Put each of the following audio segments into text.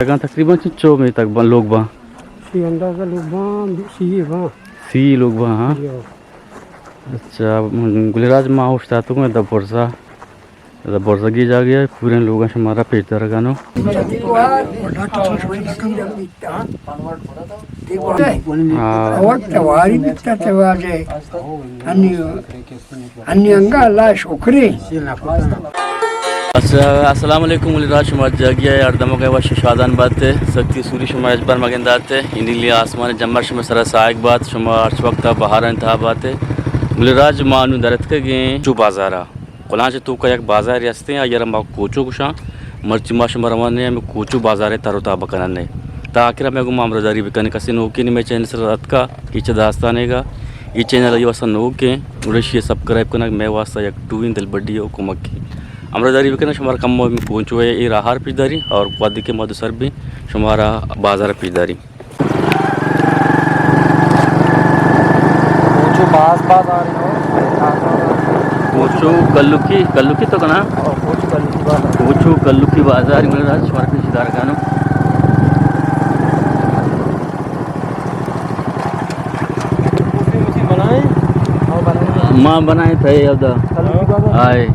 जगह तकरीबन चिच्चो में तक लोग बा सी अंदाजा लोग सी लोग बा हाँ अच्छा गुलराज माँ उठता तो मैं दबोरसा की जा गया पूरे लोगों से हमारा पेट दरगानो अच्छा अस्सलाम वालेकुम गुलराज शुमार जा गया यार दमो के वश शादान बात है सख्ती सूरी शुमार अजबर मगंदात है इंडिया आसमान जम्मर शुमार सरा साइक बात शुमार वक्त बहार इंतहा बात है गुलराज मानू दरत के गए चू बाजारा कोला से तू का एक बाजार रस्ते हैं यार हम कोचो कुशा मर्ची माश मरवाने में कोचो बाजार है तारोता बकराने ताकिर मैं गुम आमरदारी बिकने कसी नोके नहीं मैं चैनल से रात का कीचे दास्ताने का ये चैनल ये वसा नोके उड़े सब्सक्राइब करना मैं वास्ता एक टू इन दिल बड्डी हो कुमक की आमरदारी बिकना शुमार कम में पहुँचो है ये राहर पिचदारी और वादी के मधुसर भी शुमारा बाजार पिचदारी कोचो कल्लुकी तो कना कोचो कल्लुकी बाजार में राज शुमार पिचदार गानो माँ बनाए थे अब आए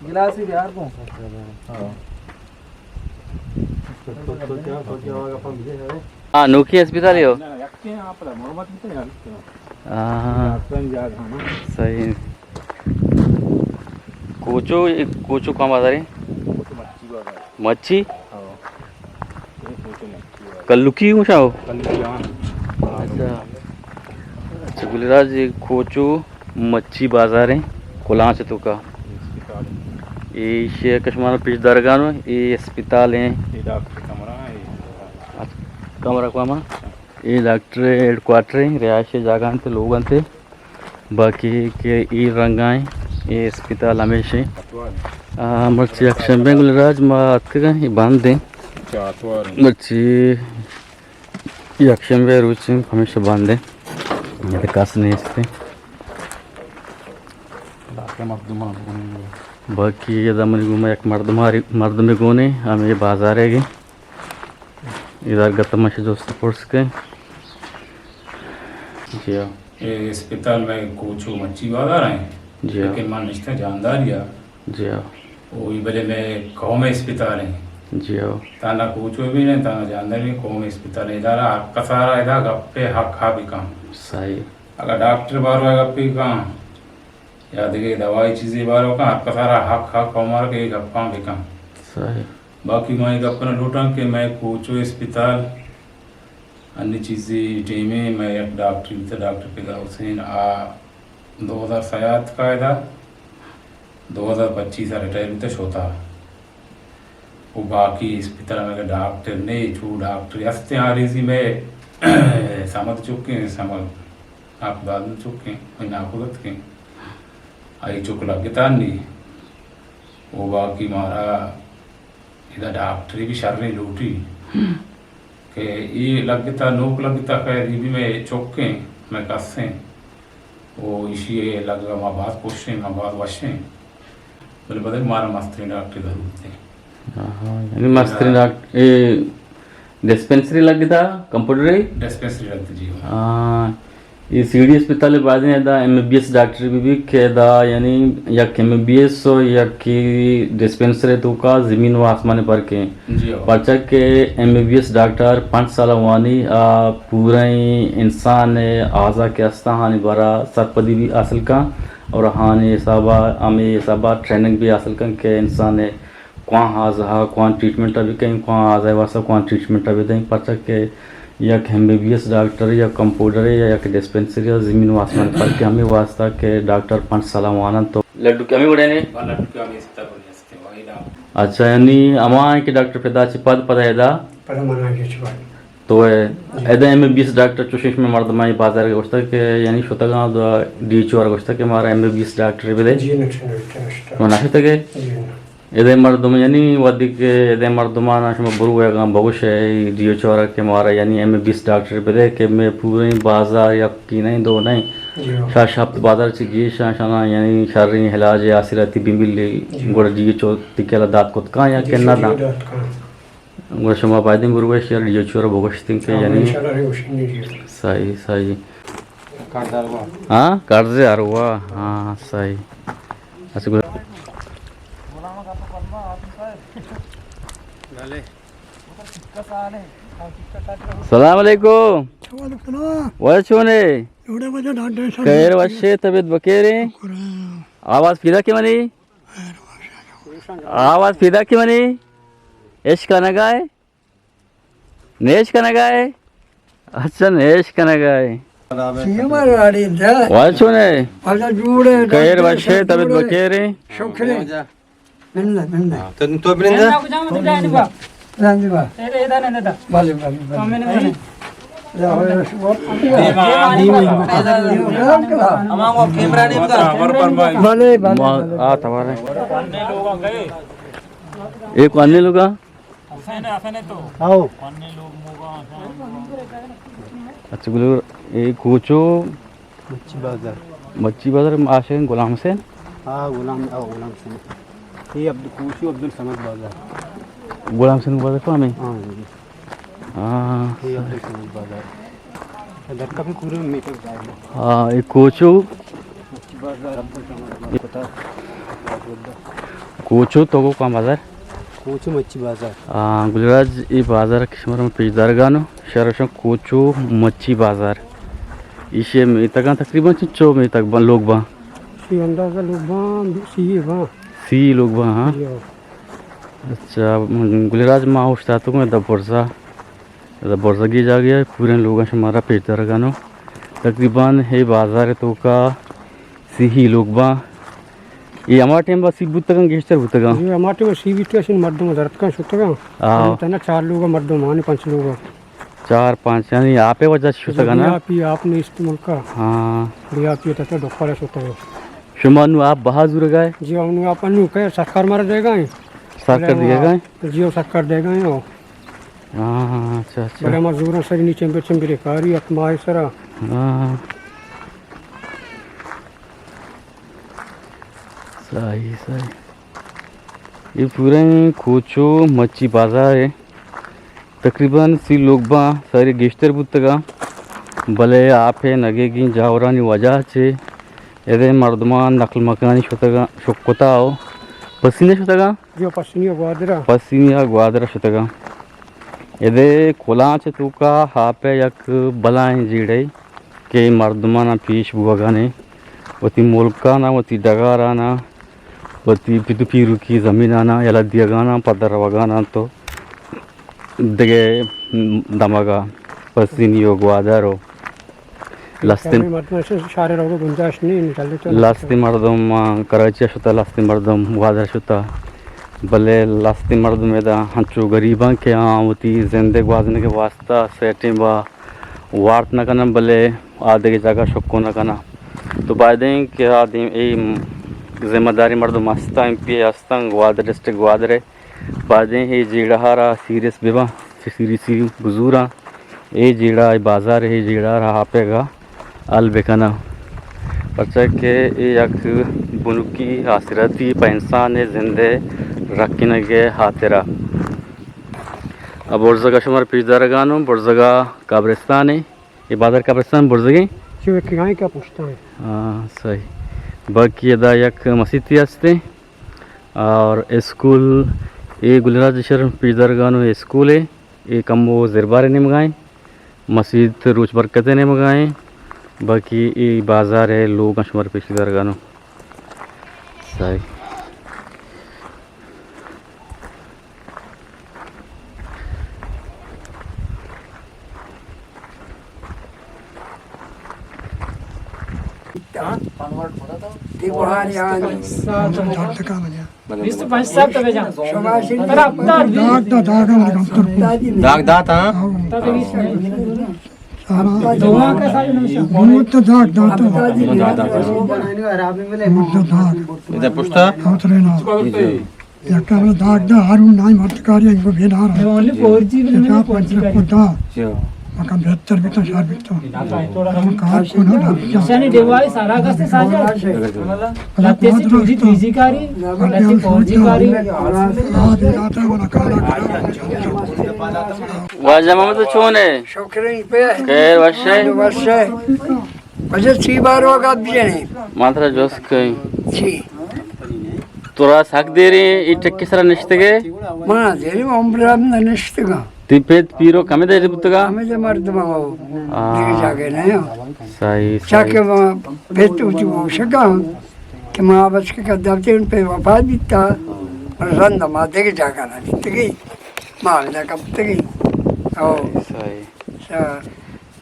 गिलास ही यार को हाँ नोकी अस्पताल हो सही कोचो कहाँ बाजार है मच्छी कल्लुकी हो अच्छा अच्छा गुलराज कोचो मच्छी बाजार है कोला से तो का ये कश्मीर पिच दरगानो ये अस्पताल है कमरा को ये डॉक्टर हेडक्वार्टर है रिहायशी जगह थे लोग थे बाकी के ये रंगाएँ ये अस्पताल हमेशा मर्ची अक्षर में गुलराज मात ये बांध दें मर्ची ये अक्षर में रुचि हमेशा बांध दें ये कस नहीं इससे बाकी ये दमन घूमा एक मर्द में गोने हमें बाजार है इधर गतम से दोस्त पुरुष के जी हाँ ये अस्पताल में कोचो मच्छी बाजार है जी हाँ लेकिन मान निश्चित जानदारिया जी हाँ वो इबले में कौम अस्पताल है जी हाँ ताना कोचो भी नहीं ताना जानदारी कौम अस्पताल है इधर आपका सारा इधर गप्पे हक खा भी काम सही अगर डॉक्टर बार गप्पे काम या देखिए दवाई चीज़ें बार का आपका सारा हक हक हमारा के गप्पा भी काम सही बाकी मैं गप्पा लूटा कि मैं कोचो अस्पताल अन्य चीज़ें टीमें मैं एक डॉक्टर पैदा हुसैन 2007 का था 2025 रिटायर भी तो होता वो बाकी अस्पताल में डॉक्टर ने छू डॉक्टर हंसते आ रही थी मैं समझ चुके समझ आप दाद चुके मैं नाखुदत के आई चुक लगता नहीं वो बाकी मारा इधर डॉक्टरी भी शर्री लूटी के ये लगता नोक लगता खैर ये भी मैं चौके मैं कसें वो इसी लगा माँ बात पूछे माँ बात वशे बोले बदल मारा मस्तरी डॉक्टर जरूर थे यानी मस्तरी डॉक्टर डिस्पेंसरी लगता कंप्यूटर डिस्पेंसरी लगती जी हाँ ये सीडी अस्पताल बाद में दा एमबीबीएस डॉक्टर भी केदा यानी या एमबीबीएस हो या कि डिस्पेंसरी तो का जमीन व आसमान पर के बच्चा के एमबीबीएस डॉक्टर 5 साल वानी पूरा इंसान आज़ा के अस्ता हानि बारा सरपदी भी हासिल का और हानि साबा हमें साबा ट्रेनिंग भी हासिल का के इंसान कौन हाजा कौन ट्रीटमेंट अभी कहीं कौन आ जाए वासा कौन ट्रीटमेंट अभी दें बच्चा के या एमबीबीएस डॉक्टर या कंपाउंडर या डिस्पेंसरी या जमीन व आसमान पर के हमें वास्ता के डॉक्टर 5 साल वाना तो लड्डू क्या में बड़े ने अच्छा यानी अमा के डॉक्टर पैदा पद पद है pada mana geçiyor. तो एदा MBBS डॉक्टर चुशिश में मर्दमाई बाजार के वस्ता के यानी शोतगा DHO और वस्ता के मारा MBBS डॉक्टर बेदे Ciğer nefsine मनाही तके एदे मर्दम यानी वादी के एदे मर्दमान आशमा बरु है बहुश है DHO और के मारा यानी MBBS डॉक्टर बेदे के मैं पूरे बाजार या की नहीं दो नहीं शाप बाजार से गी शाना यानी शारी इलाज आसिराती बिमिली गोड़ DHO तिकेला दात को का या के ना दा गोड़ शमा बायदिन बरु है शेर DHO और बहुश तिंग के यानी सही सही हाँ कर्जे आरुआ हाँ सही अच्छा सलाम अलैकुम वचोने कैर वशे तबीयत बकेरे आवाज फिदा की मनी आवाज फिदा की मनी एश का नगाए नेश का नगाए अच्छा नेश का नगाए वचोने कैर वशे तबीयत बकेरे तो बृंदा एक अन्य लोग अच्छा गुलू एक कोचो मच्छी बाजार आशे गुलाम हुसैन हाँ गुलाम हुसैन ये अब्दुल समद बाजार गुलाम हुसैन बाजार को हमें हाँ ये अब्दुल समद बाजार इधर का भी पूरे मीटर जाएगा हाँ एक कोचो बाजार अब्दुल समद पता कोचो तो को काम बाजार कोचो मच्छी बाजार हाँ गुजरात ये बाजार किस्मर में पेशदार गानो शहर कोचो मच्छी बाजार इसे में तक तकरीबन चो में तक लोग बा अंदाजा लोग सी लोग बा हाँ अच्छा गुजरात में उस्ता तो मैं दबरसा की जा गया पूरे लोगों से हमारा पेशदार गानो तकरीबन है बाजार तो का सी लोग बा ये हमारे टाइम बस सी बुतगा गेस्टर बुतगा ये हमारे में सी स्टेशन मर्दों दर्द का सुतगा हाँ तना 4 लोग मर्दों माने 5 लोग 4-5 यानी आप ही वजह सुतगा ना आपने इस्तेमाल का हाँ लिया आप ये तक डॉक्टर सुतगा शुमानु आप बहादुर गए जी हमने अपन कह सरकार मार देगा सरकार दिएगा जी सरकार देगा हो हाँ अच्छा अच्छा बड़े मजदूरों से नीचे बेचम बेकारी आत्मा है सरा हाँ सही सही ये पूरे कोचो मच्छी बाजार है तकरीबन सी लोग बा सारे गेस्टर बुतगा भले आप है नगेगी जावरानी वजह से यदि मर्दमान नकल मकानी शुतगा शुक्ता हो पसीने शुतगा जो पसीनिया ग्वादरा शुतगा यदि कोला चे तुका हापे यक बलाएं जीड़े के मर्दमाना पीश बुआगाने वती मुल्काना वती डगाराना वती पितुपीरु की ज़मीनाना यला दियगाना पदर वगाना तो दगे दमगा पसीनियो ग्वादरो लस्तिन लस्ती मर्दम कराची शुता लस्ती मर्दम ग्वादर शुता भले लस्ती मर्दम एदा हंचो गरीबा के आवती जिंदे ग्वादने के वास्ता सेटिंग बा वार्त न करना भले आधे की जगह शक्को न करना तो बायदें के आदमी ए जिम्मेदारी मर्द मस्ता MP अस्तं ग्वादर डिस्ट्रिक्ट ग्वादर बायदें हे जीड़ाहारा सीरियस बेबा सीरी बुजुरा ए जीड़ा बाजार हे जीड़ा रहा पेगा अल बेकना बच्चा के एक बुनुकी आसिरती इंसान जिंदे रखने के हाथेरा अब और जगह शुमार पिछदार गानो और जगह कब्रिस्तान है ये बाजार कब्रिस्तान बुर्जगी क्या पूछता है हाँ सही बाकी अदा एक मस्जिद हस्ते और स्कूल ये गुजरात शहर पिछदार गानो स्कूल है ये कम वो ज़रबारे ने मंगाए मस्जिद रोज बरकतें ने मंगाए बाकी ये बाजार है लोग शुमार पिछदार गानो सही Di buhari ani. 25 साल तक जा पर हफ्ता दाग दात हाँ दोहा का साल इधर पुष्टा only 4G Makan better betul syar betul. शनि डिवाइस सारा का से साजा लाते से 2G कारी लाते 4G कारी वाजा मोहम्मद चोने Şokreyin pe. खैर वशे Vaşe. Vaşe çiğ var o kadar मात्रा जोस कई Çiğ. तोरा साक दे रे ई टक्के सरा निश्तगे Mana derim ombram da neştiga. तिपेत पीरो कमे दे बुतगा Ame de mardım o. Digi jage ne ya. सही Çake ma betu ucu şaka. Ki ma başka kadavtin pe vefat bitta. Randa ma digi jaga na bitti. Ma da kaptı. O. सही Sa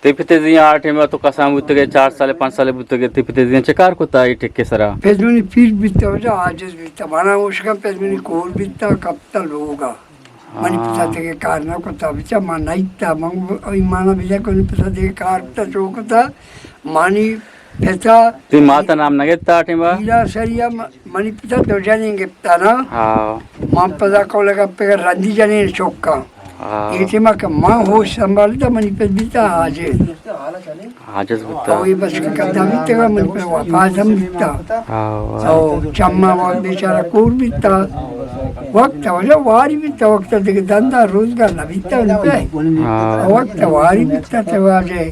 तिपते जी 8 में तो कसा बुतगे 4 साल 5 साल बुतगे तिपते जी चकार को ता ई टक्के सरा Pezmini pir bitti hoca aciz bitti. Bana uşkan pezmini kol bitti kaptal loga. Mani pisa teke karna ko ta bicha manaitta mang imana bija ko pisa teke karta chokta mani pesa ती माता नाम नगे ता 8 में ila saria mani pisa dojani ngepta na हां mam pada ko lega pega randi jani chokka हां iti mak ma ho sambalta mani pe bitta ajiz हाजस बुता awi bas ka kada bitta mani pe wafadam bitta हां o chamma wa bechara kur bitta वक्त वजह वारी भी तो वक्त देख धंधा रोजगार ना बीता उनपे वक्त वारी भी तो वाजे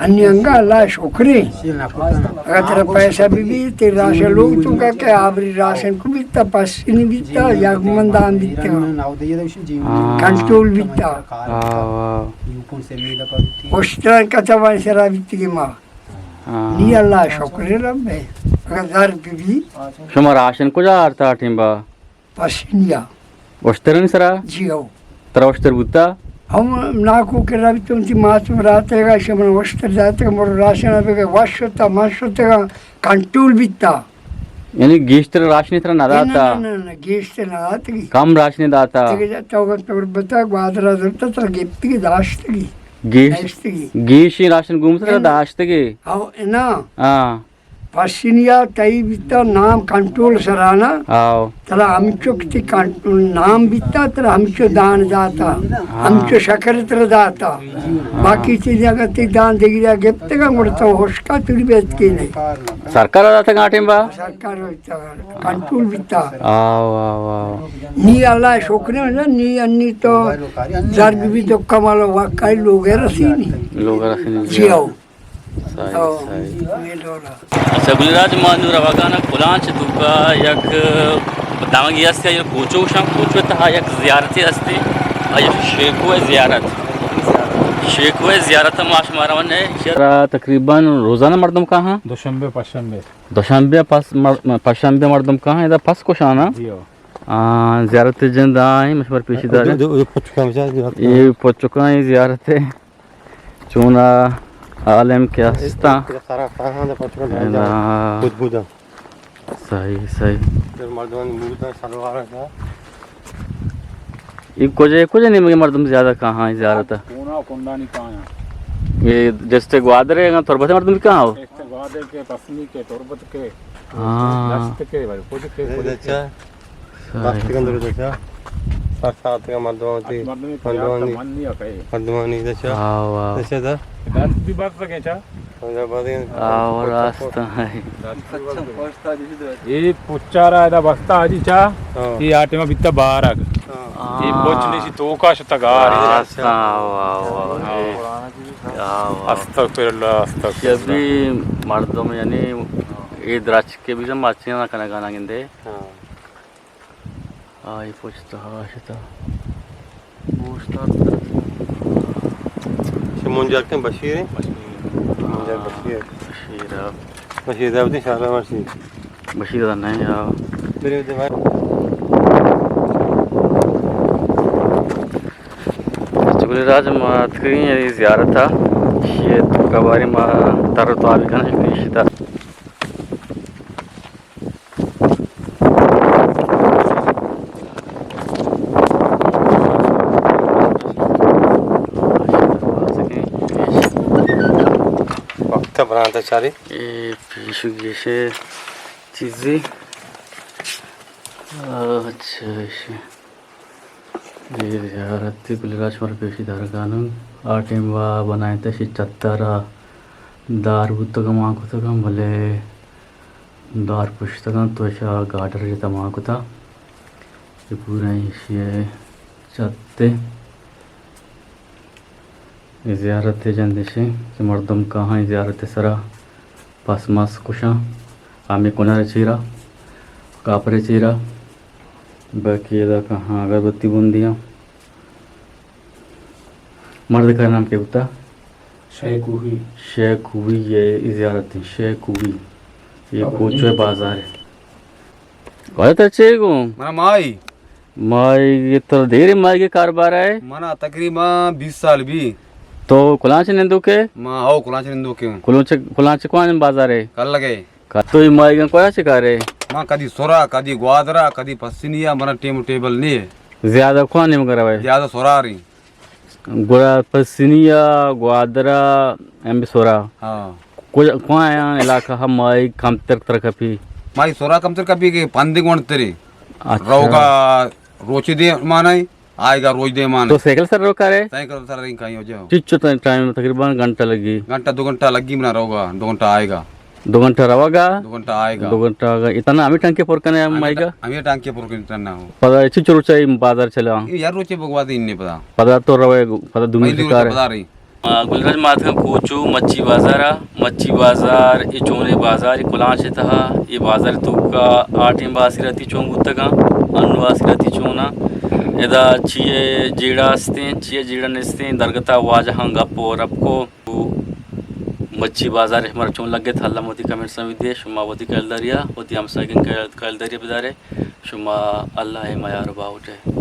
अन्य अंगा अल्लाह शुक्र अगर तेरा पैसा भी तेरे राशन लोग तो क्या क्या आवरी राशन को बीता पसीनी बीता या मंदान बीता कंट्रोल बीता उस तरह का तवान सरा बीती की माँ नी अल्लाह शुक्र रब्बे अगर दर भी शुमा राशन को जा आरता 8 बा पसीनिया वस्त्रन सरा जियो तरा वस्त्र बुता हम नाकू के रवि तुम ती मास में रहते का शमन वस्त्र जाते का मोर राशन पे का वाशता माशता का कंट्रोल बिता यानी गेस्टर राशन इतना ना दाता ना गेस्ट ना आती कम राशन दाता ते जाता होगा तो बता ग्वादरा दरता तर गिफ्ट की दाश्त की गेश गेशी राशन घूमता दाश्त के आओ ना हां पसीनिया तई बिता नाम कंट्रोल सराना आओ तला हमचो किती कंट्रोल नाम बिता तर हमचो दान जाता हमचो शकर तर जाता बाकी चीजें का ती दान देगी जा गिफ्ट का मुड़ता होशका तुरी बेच के नहीं सरकार दाता 8 बा सरकार होता कंट्रोल बिता आओ आओ आओ नी अल्लाह शुक्र है नी अन्नी तो जार भी तो कमाल वाकई लोग है रसीनी लोग राशन जियो सही अच्छा गुलराज मानू रवागाना कुलांच तुका यक बतावंगी असते ये कोचो शाम कोचो तहा यक जियारती असते अय शेखवे जियारत माश मारवन है तकरीबन रोजाना मर्दम कहाँ दोशंबे पशंबे पशंबे मर्दम कहाँ इधर फस को शाना जियारत जिंदा है मशवर पेशीदार ये पचुका है जियारत चूना आलम के हस्ता सही सही ये कुछ नहीं मगर मर्दम ज्यादा कहाँ है ज्यादा ये जैसे ग्वादरे तुरबत मर्दम कहाँ हो हाँ ये पुच्चारा दा बस्ता आजीचा ये आटे में बित्ता बारग ये पोचने सी तो का शतगार अस्तगफिरुल्लाह अस्तगफिरुल्लाह जब भी मर्दों में यानी ये द्राक्ष के भी जब माचियां ना करना गाना गिंदे ये पूछता हाशता पूछता मुंजा के बशीर है मुंजा बशीर बशीर दावती शाला बशीर बशीर दा नहीं आओ मेरे दीवार गुलराज मात करी ये ज़ियारत था ये तो कबारी मा तर तो आवी खाना निश्चित बिता बनाता चारी ये फिश जैसे चीज़ें अच्छा ये ज़ियारत गुलराज मर पेशी दरगाह आटिंबा बनाए थे चत्तारा दार पुस्तकम आकुतकम भले दार पुस्तकम तो ऐसा गार्डर जैसा माकुता ये पूरा ये चत्ते ज़ियारत जंदिशे कि मर्दम कहाँ ज़ियारत सरा पास मास कुशा आमे कोनारे चीरा कापरे चीरा बाकी अदा कहाँ अगरबत्ती बूंदियाँ मर्द का नाम क्या होता शेख हुई ये ज़ियारत शेख हुई ये कोचवे बाजार है कहते अच्छे को मना माई माई ये तो देर माई के कारोबार है मना तकरीबन 20 साल भी तो कुलांच निंदु के माँ हो कुलांच निंदो क्यों कुलांच कौन बाजार है कल लगे तो ये माई का कोया शिकार है माँ कदी सोरा कदी ग्वादरा कदी पसिनिया मना टेबल नहीं है ज्यादा कौन नहीं मगर भाई ज्यादा सोरा रही गोरा पसिनिया ग्वादरा एम सोरा हाँ कौन आया इलाका हम माई कम तर कभी माई सोरा कम तर कभी के पंदी गुण तेरे अच्छा। रोगा रोची दे माना आएगा रोज दे माना तो साइकिल सर रोका रे साइकिल सर रही कहीं हो जाओ चिच्चो टाइम तकरीबन घंटा लगी घंटा 2 घंटा लगी मना रोगा 2 घंटा आएगा 2 घंटा रवागा 2 घंटा आएगा 2 घंटा इतना हमें टंके पोर करने माईगा हमें टांग के पुरकिन करना हो पता चिच्चो रुचाई बाजार चला यार रोचे भगवा दे इन्हें पता पता तो रवे पता दुनिया पहली शिकार बता है रही गुलराज माथ का कोचू मच्छी बाजार ये चोने बाजार कुलांच था ये बाजार तो का 8 बासी रहती चोंग उत्तका अन्नवासी रहती चोना यदा चिये जीड़ा नस्ते दरगता वाजहाँ गप्पो रबको मच्छी बाजार हमारा चोन लगे था अल्लाह मोदी कमेंट समिति शुमा वोदी कैलदरिया होती हम सगन कैलदरिया बिदारे शुमा अल्लाह है मयार बाउटे